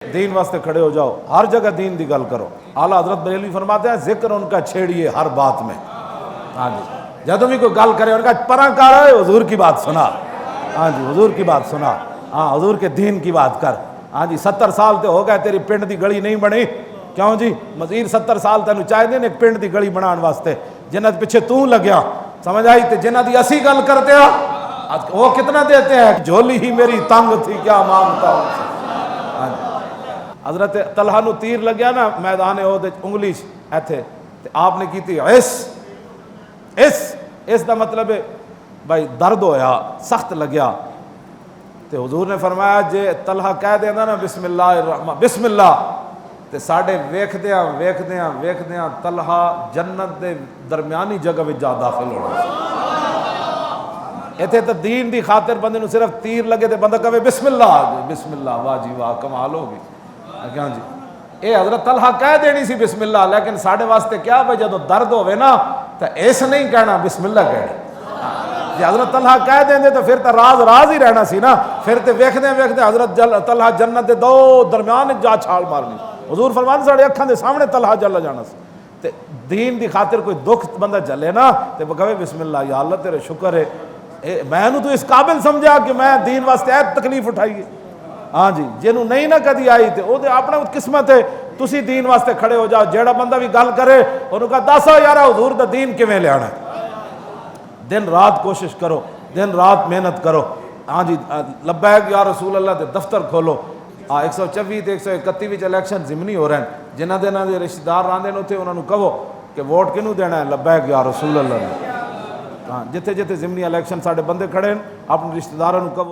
دین واسطے کھڑے ہو جاؤ، ہر جگہ دین دی گل کرو۔ اعلیٰ حضرت بریلوی فرماتے ہیں ذکر ان کا چھیڑیے ہر بات میں۔ ہاں جی، جب بھی کوئی گل کرے ان کا پراں کر رہے حضور کی بات سنا۔ ہاں جی، حضور کی بات سنا، ہاں حضور کے دین کی بات کر۔ ہاں جی، 70 سال تے ہو گئے تیری پنڈ دی گلی نہیں بنی، کیوں جی؟ مزید 70 سال تینوں چاہیے ایک پنڈ دی گلی بنان واسطے، جنہ پیچھے تو لگیا، سمجھ آئی؟ تے جنہ دی اسی گل کرتے ہیں وہ کتنا دیتے ہیں؟ جھولی ہی میری تنگ تھی کیا مانگتا ہوں۔ ہاں جی، حضرت طلحہ نو تیر لگیا نا میدان احد انگلی ایتھے تے آپ نے کیتی اس دا مطلب ہے بھائی درد ہویا، سخت لگیا، تے حضور نے فرمایا جے طلحہ کہہ دینا نا بسم اللہ الرحمن بسم اللہ، تے ساڈے ویکھدیاں طلحہ جنت دے درمیانی جگہ وچ جا داخل ہونا۔ ایتھے تے دین دی خاطر بندے نو صرف تیر لگے تے بندہ کہے بسم اللہ، بسم اللہ، واہ جی واہ کمال ہو گئی۔ کیوں جی؟ اے حضرت طلحہ کہہ دینی سی بسم اللہ، لیکن ساڈے واسطے کیا بھائی جدو درد ہوئے نا تو ایس نہیں کہنا بسم اللہ کہنا۔ جی حضرت طلحہ کہہ دیں دے تو پھر تو راز ہی رہنا سی نا، پھر تو ویکھدے حضرت طلحہ جنت دے دو درمیان جا چھال مارنی۔ حضور فرماتے ساڑے اکھاں دے سامنے طلحہ جل جانا سی۔ تے دین دی خاطر کوئی دکھ بندہ جلے نا تے کہے بسم اللہ، یا اللہ تیرے شکر ہے میں تو اس قابل سمجھا کہ میں دین واسطے ایت تکلیف اٹھائیے۔ ہاں جی، جنوں نہیں نہ کدی آئی تے او دے اپنا قسمت ہے، تسی دین واسطے کھڑے ہو جاؤ۔ جیڑا بندہ بھی گل کرے انہوں کہا دسو یار حضور دا دین کیویں لیانا ہے۔ دن رات کوشش کرو، دن رات محنت کرو۔ ہاں جی، لبیک یا رسول اللہ دے دفتر کھولو۔ 124 تے 131 وچ الیکشن ضمنی ہو رہے ہیں، جنہ دے رشتہ دار راندے نے انہوں نے کہو کہ ووٹ کنوں دینا ہے؟ لبیک یا رسول اللہ نے۔ ہاں، جتھے ضمنی الیکشن ساڈے بندے کھڑے ہیں اپنے رشتہ داراں نوں کہو